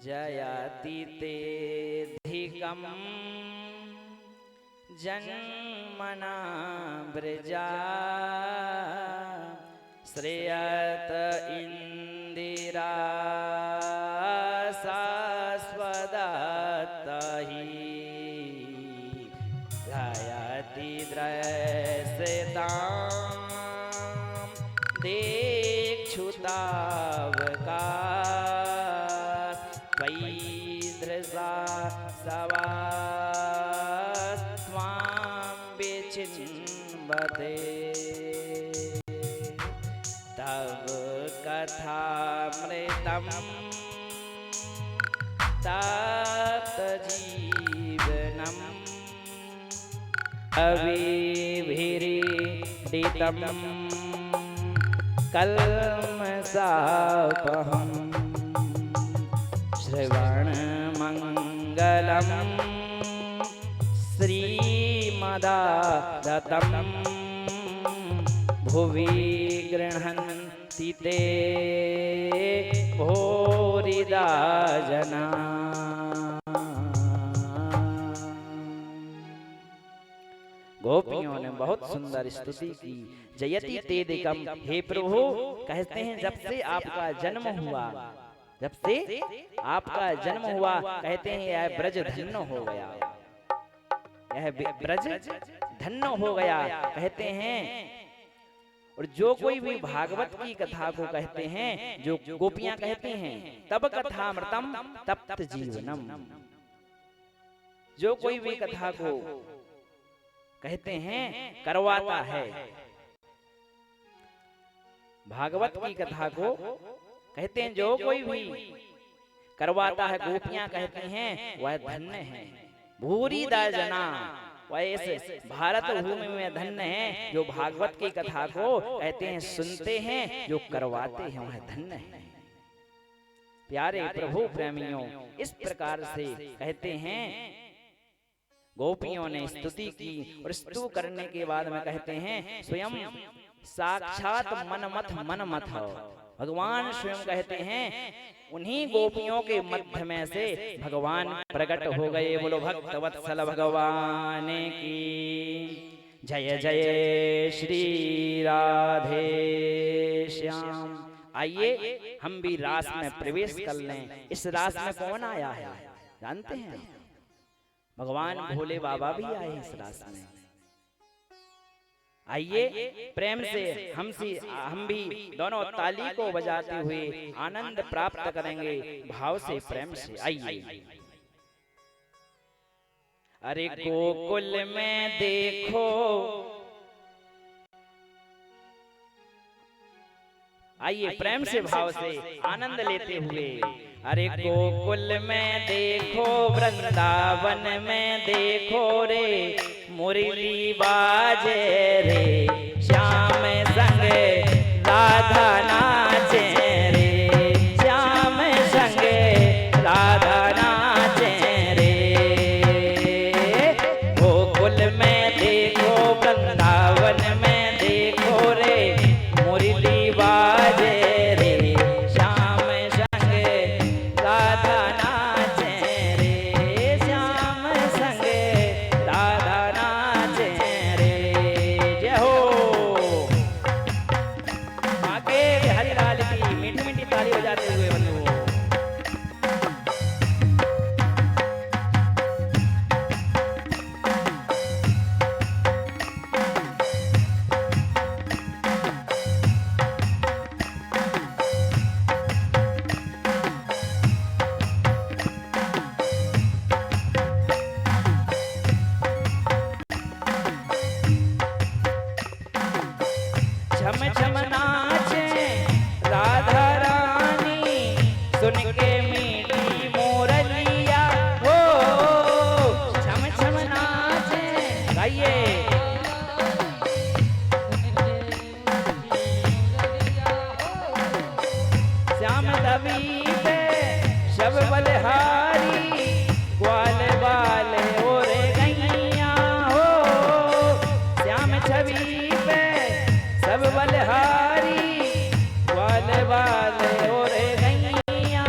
जयातितेऽधिकं जन्मना व्रजा श्रेयत इंदिरा शाश्वतहि जयति दृश्यतां देक्षुतावका वैदृशा सवास्त्वां विचिन्वते तव कथामृतं तप्तजीवनम् अविभिरीडितं कल्मषापहम् श्रवणमङ्गलं श्रीमदादतं भुवि गृह्णन्ति ते भूरिदा जना। गोपियों ने बहुत सुंदर स्तुति की। जयति तेदिकम, हे प्रभु कहते हैं जब से आपका जन्म हुआ, जब से आपका जन्म हुआ कहते हैं यह ब्रज धन्य हो गया, यह ब्रज धन्य हो गया कहते हैं। और जो कोई भी भागवत की कथा को कहते हैं, जो गोपियां कहते हैं तब कथामृतम तप्त जीवनम, जो कोई भी कथा को कहते हैं करवाता है, भागवत की कथा को कहते हैं जो कोई भी करवाता है, गोपियां कहती हैं वह धन्य है। भूरिदा जना, वह इस भारत भूमि में धन्य है जो भागवत की कथा को कहते हैं सुनते हैं, जो करवाते हैं वह धन्य है। प्यारे प्रभु प्रेमियों, इस प्रकार से कहते हैं गोपियों ने स्तुति की। और स्तु करने के बाद में कहते हैं स्वयं साक्षात मनमथ भगवान स्वयं कहते हैं उन्हीं गोपियों के मध्य में से भगवान प्रकट हो गए। बोलो भक्तवत्सल भगवान की जय जय श्री राधे श्याम। आइए हम भी रास में प्रवेश कर लें। इस रास में कौन आया है जानते हैं? भगवान भोले बाबा भी आए इस रास में। आइए प्रेम से हम भी दोनों ताली को बजाते हुए आनंद प्राप्त करेंगे भाव से, प्रेम से। आइए। अरे गोकुल में देखो, आइए प्रेम से भाव से आनंद लेते हुए। अरे गोकुल में देखो, वृंदावन में देखो रे, मुरली बाजे रे, श्याम संग राधा नाचे रे, श्याम संग राधा नाचे रे। गोकुल में देखो, वृंदावन में देखो रे, मुरली बाजे रे, श्याम संग राधा नाचे रे, श्याम संग राधा नाचे रे। जय हो। आगे हरिलाल की मीठी मीठी ताली बजाते हुए बंधु। झम झम नाचे राधा रानी, सुन के मीठी मोरलिया हो। झम झम नाचे, गाइए। श्याम दबी पे शब बलहारी, ग्वाल बाल और गैया हो। श्याम छवि पे सब बलहारी, ग्वाल बाल और गैया।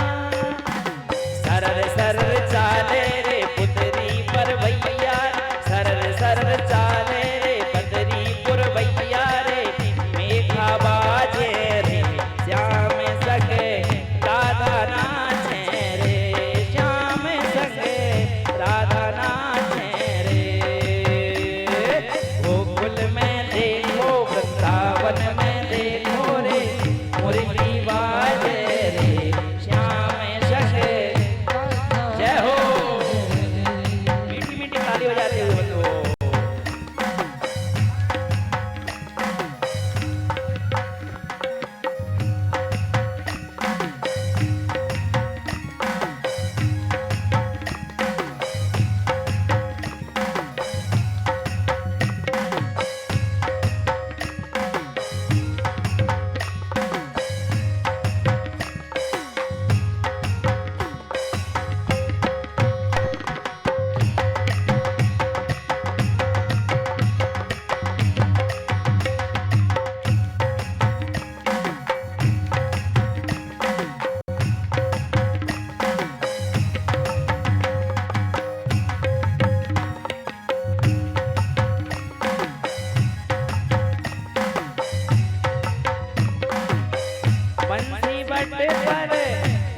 बट पर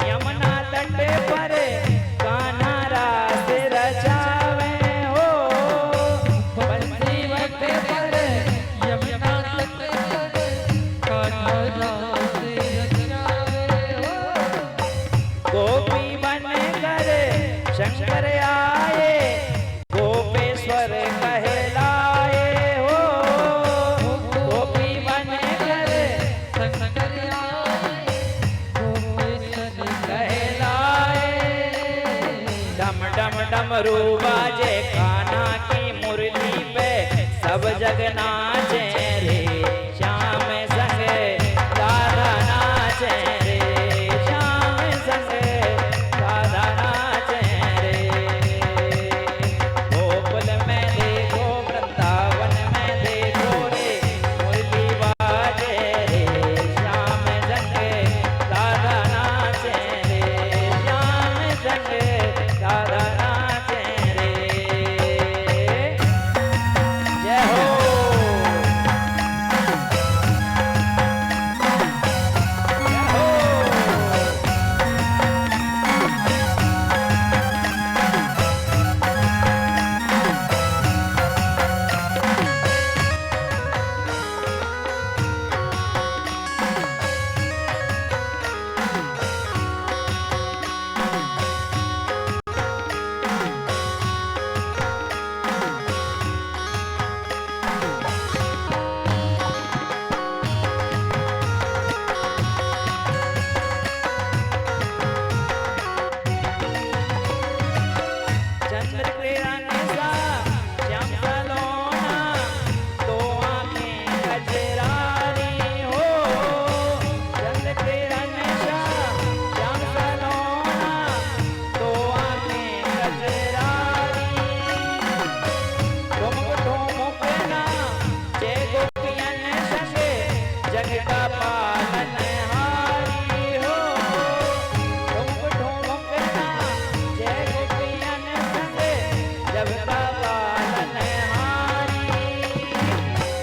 यमुना तट पर कान्हा रास रचावे हो। बंसी बट पर यमुना तट पर कान्हा रास रचावे हो। गोपी बन कर शंकर आए गोपेश्वर कहलाए हो। गोपी बन कर शंकर आए गोपेश्वर कहलाए। डम डम डमरू बाजे कान्हा की मुरली पे सब जग नाचे रे श्याम संग राधा नाचे रे श्याम संग राधा नाचे रे। गोकुल में देखो वृंदावन में देखो रे मुरली बाजे रे श्याम संग राधा नाचे रे श्याम संग राधा नाचे रे। जय हो। चंद्र किरण सा श्याम सलोना दो आंखें कजरारी हो। चंद्र किरण सा श्याम सलोना दो आंखें कजरारी। ठुमक ठुमक ना जय गोपियन संग जग का पालनहारी हो। ठुमक ठुमक ना जय गोपियन संग जग का पालनहारी।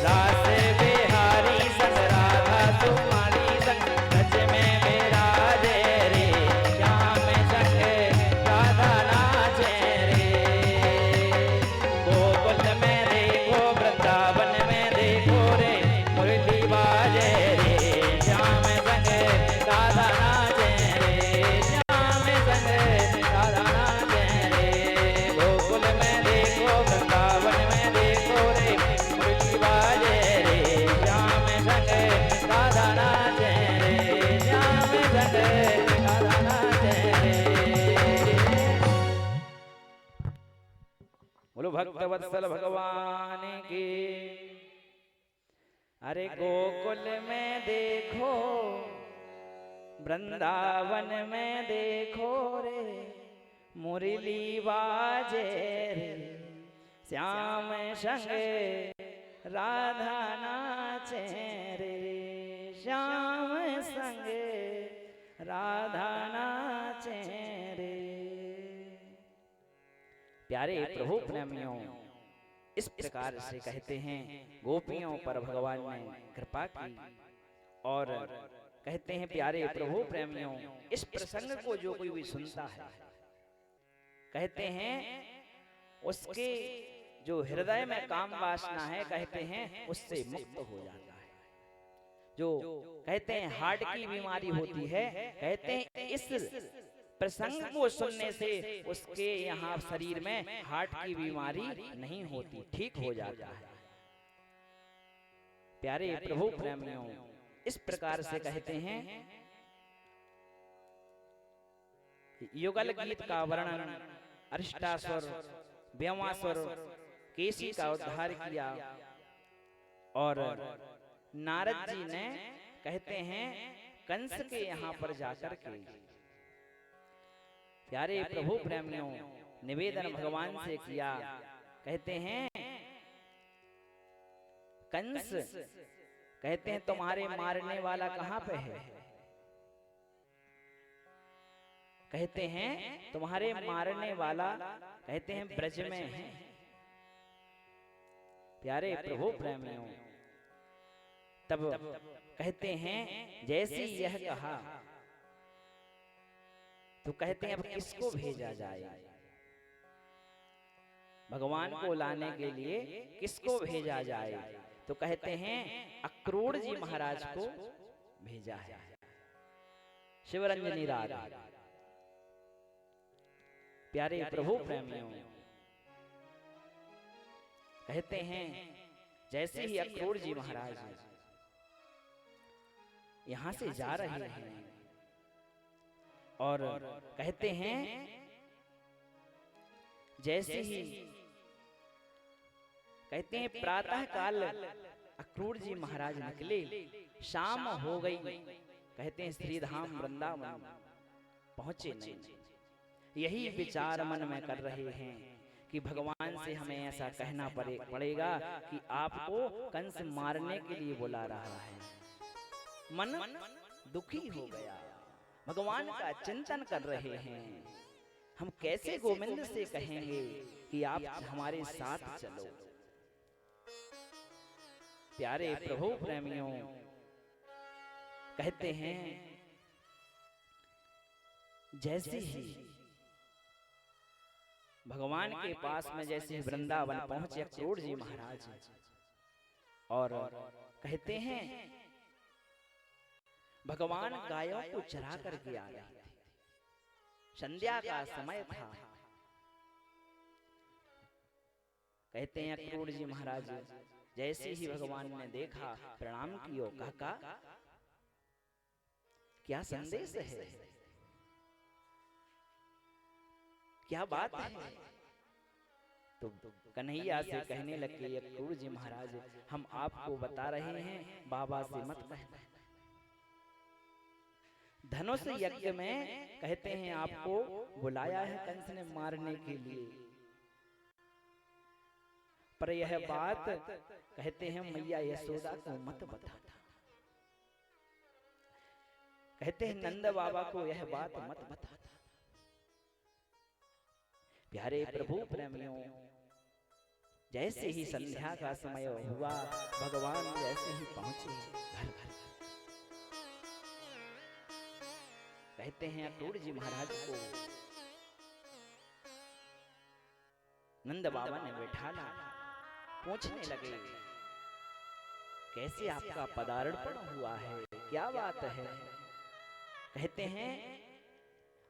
रास बिहारी संग राधा तुम्हारी संग रच में विराजे रे श्याम संग राधा नाचे रे। गोकुल में देखो वृंदावन में देखो रे मुरली बाजे रे श्याम संग राधा नाचे रे श्याम संग राधा नाचे रे। गोकुल में देखो वृंदावन में देखो रे मुरली बाजे रे श्याम संग राधा नाचे रे श्याम संग राधा नाचे रे। बोलो भक्तवत्सल भगवान की। अरे गोकुल में देखो वृंदावन में देखो रे मुरली बाजे रे श्याम संग राधा नाचे रे श्याम संग राधा नाचे रे। प्यारे प्रभु प्रेमियों, इस प्रकार से कहते हैं गोपियों पर भगवान ने कृपा की। और कहते हैं प्यारे प्रभु प्रेमियों, इस प्रसंग को जो कोई भी सुनता है कहते हैं उसके जो हृदय में काम वासना है कहते हैं उससे मुक्त हो जाता है। जो कहते हैं हार्ट की बीमारी होती है कहते हैं इस प्रसंग को सुनने से उसके यहाँ शरीर में हार्ट की बीमारी नहीं होती, ठीक हो जाता है। प्यारे प्रभु प्रेमियों, इस प्रकार से कहते हैं युगल गीत का वर्णन अरिष्टासुर व्योमासुर केसी का उद्धार किया। और नारद जी ने कहते हैं कंस के यहाँ पर जाकर के प्यारे प्रभु प्रेमियों निवेदन भगवान से किया। कहते हैं कंस कहते हैं तुम्हारे मारने वाला कहाँ पे है? कहते हैं तुम्हारे मारने वाला कहते हैं ब्रज में है। प्यारे प्रभु प्रेमियों तब कहते हैं जैसी यह कहा तो कहते हैं अब किसको भेजा जाए? भगवान को लाने के लिए किसको भेजा जाए? तो कहते हैं अक्रूर जी महाराज को भेजा है। शिवरंजनी रात, प्यारे प्रभु प्रेमियों, कहते हैं जैसे ही अक्रूर जी महाराज यहां से जा रहे हैं और कहते हैं जैसे ही कहते हैं प्रातः काल अक्रूर जी महाराज निकले, शाम हो गई। कहते हैं श्रीधाम वृंदावन पहुंचे नहीं। यही विचार मन में कर रहे हैं कि भगवान से हमें ऐसा कहना पड़ेगा कि आपको कंस मारने के लिए बुला रहा है। मन दुखी हो गया, भगवान का चिंतन कर रहे हैं। हम कैसे गोविंद से कहेंगे कि आप हमारे साथ चलो? प्यारे प्रभु प्रेमियों, कहते हैं जैसे ही भगवान के पास में जैसे वृंदावन पहुंचे अक्रूर जी महाराज और कहते हैं भगवान गायों को चरा करके आ रहे थे। संध्या का समय था। कहते हैं अक्रूर जी महाराज जैसे ही भगवान ने देखा, प्रणाम कियो, कहा क्या संदेश है, क्या बात है? तो कन्हैया से कहने लगे अक्रूर जी महाराज, हम आपको बता रहे हैं बाबा से मत कहना। धनुष यज्ञ में कहते हैं आपको बुलाया है कंस ने मारने के लिए, पर यह बात कहते हैं मैया यशोदा को मत बता। कहते हैं नंद बाबा को यह बात मत बता। प्यारे प्रभु प्रेमियों, जैसे ही संध्या का समय हुआ, भगवान जैसे ही पहुंचे घर घर, कहते हैं अक्रूर जी महाराज को नंद बाबा ने बैठा ला, पूछने लगे कैसे आपका पदार्पण हुआ है, क्या बात है? कहते हैं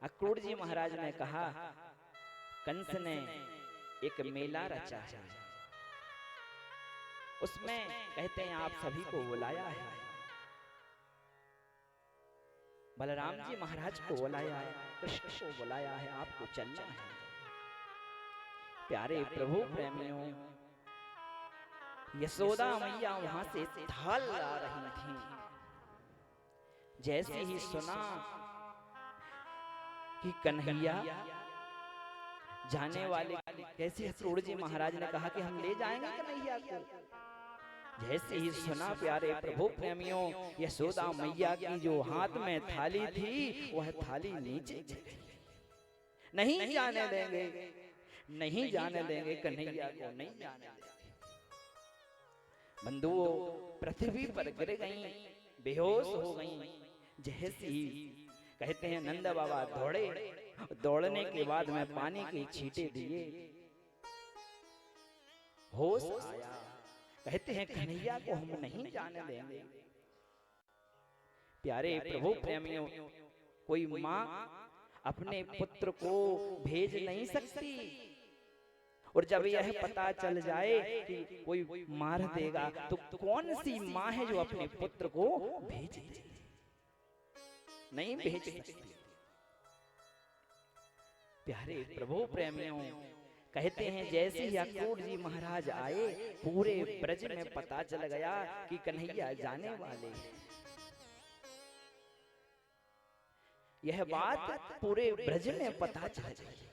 अक्रूर जी महाराज ने कहा कंस ने एक मेला रचा है, उसमें कहते हैं आप सभी को बुलाया है। बलराम जी महाराज को बुलाया है, कृष्ण को बुलाया है, आपको चलना है। प्यारे प्रभु प्रेमियों, यशोदा मैया वहां से थाल ला रही थी। जैसे ही सुना कि कन्हैया जाने वाले, कैसे अक्रूर जी महाराज ने कहा कि हम ले जाएंगे कन्हैया को। जैसे ही सुना प्यारे प्रभु प्रेमियों, यशोदा मैया की जो हाथ में थाली थी वह थाली नीचे नहीं जाने देंगे, नहीं जाने देंगे कन्हैया को, नहीं जाने देंगे। बंधुओं पृथ्वी पर गिर गईं, बेहोश हो गईं। जैसे ही कहते हैं नंद बाबा दौड़े, दौड़ने के बाद में पानी के छींटे दिए, होश आया। कहते हैं कन्हैया को हम नहीं जाने देंगे। प्यारे प्रभु प्रेमियों, कोई माँ अपने पुत्र को भेज नहीं सकती, और जब यह पता चल जाए कि कोई मार देगा तो कौन सी माँ है जो अपने पुत्र को भेज दे? नहीं भेज सकती। प्यारे प्रभु प्रेमियों, कहते हैं जैसे ही अक्रूर जी महाराज आए, पूरे ब्रज में पता चल गया कि कन्हैया जाने वाले हैं। यह बात पूरे ब्रज में पता चल गई।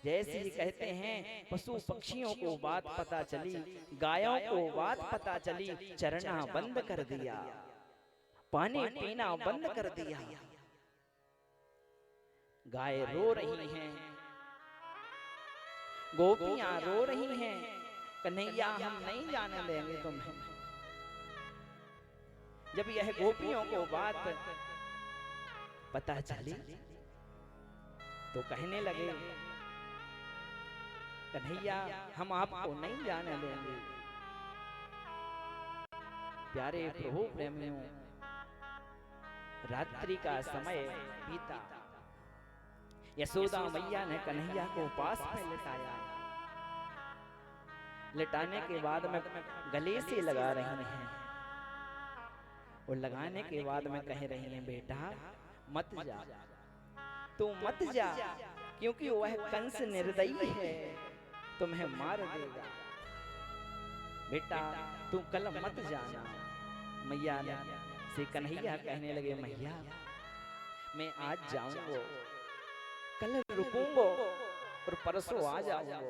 जैसे ही कहते हैं पशु पक्षियों को बात पता चली, गायों को बात पता चली, चरना बंद कर दिया, पानी पीना बंद कर दिया। गाय रो रही हैं, गोपियां रो रही हैं, कन्हैया हम नहीं जाने देंगे तुम्हें। जब यह गोपियों को बात पता चली तो कहने लगे, कन्हैया हम आपको नहीं जाने देंगे। प्यारे प्रभु प्रेमियों, रात्रि का समय बीता। यशोदा मैया ने कन्हैया को पास में लिटाया। लिटाने के बाद में गले से लगा रही हैं और लगाने के बाद में कह रही हैं, बेटा मत जा, तू मत जा, क्योंकि वह कंस निर्दयी है, तुम्हें मार देगा। बेटा तू कल मत जाना। मैया ने से कन्हैया कहने लगे, मैया मैं आज जाऊंगा, कल रुकूंगा और परसों आ जाऊंगा।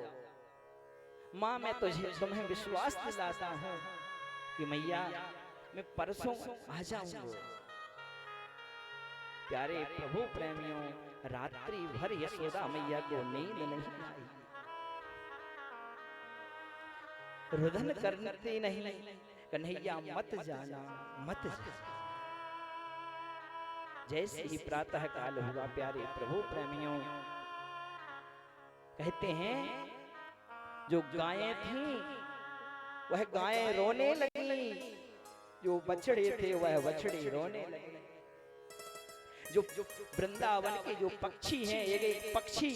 माँ मैं तुम्हें विश्वास दिलाता हूँ कि मैया मैं परसों आ जाऊंगा। प्यारे प्रभु प्रेमियों, रात्रि भर यशोदा मैया को नींद नहीं आई। रुदन करती नहीं, कन्हैया मत जाना मत जाना। जैसे ही प्रातः काल हुआ, प्यारे प्रभु प्रेमियों, कहते हैं जो गायें थी वह गायें रोने लगी, जो बछड़े थे वह बछड़े रोने लगे। जो वृंदावन के जो पक्षी हैं, ये पक्षी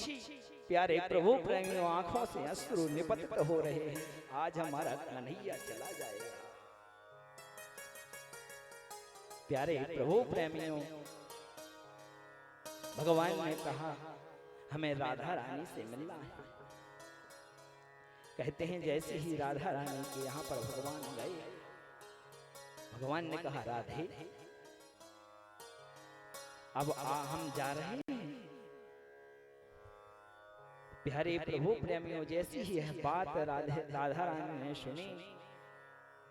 प्यारे प्रभु प्रेमियों आंखों से अश्रु निपतित हो रहे हैं। आज हमारा कन्हैया चला जाएगा। प्यारे प्रभु प्रेमियों, भगवान ने कहा हमें राधा रानी से मिलना है। कहते हैं जैसे ही राधा रानी के यहाँ पर भगवान गए, भगवान ने कहा, राधे अब हम जा रहे हैं। प्यारे प्रभु प्रेमियों, जैसी ही यह बात राधा रानी ने सुनी,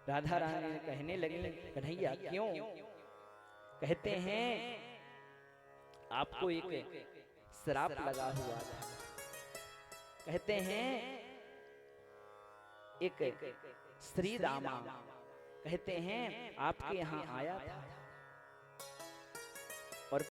राधा रानी ने कहने लगी, कन्हैया क्यों? कहते हैं आपको एक श्राप लगा हुआ था। कहते हैं एक श्री रामा कहते हैं आपके यहाँ आया था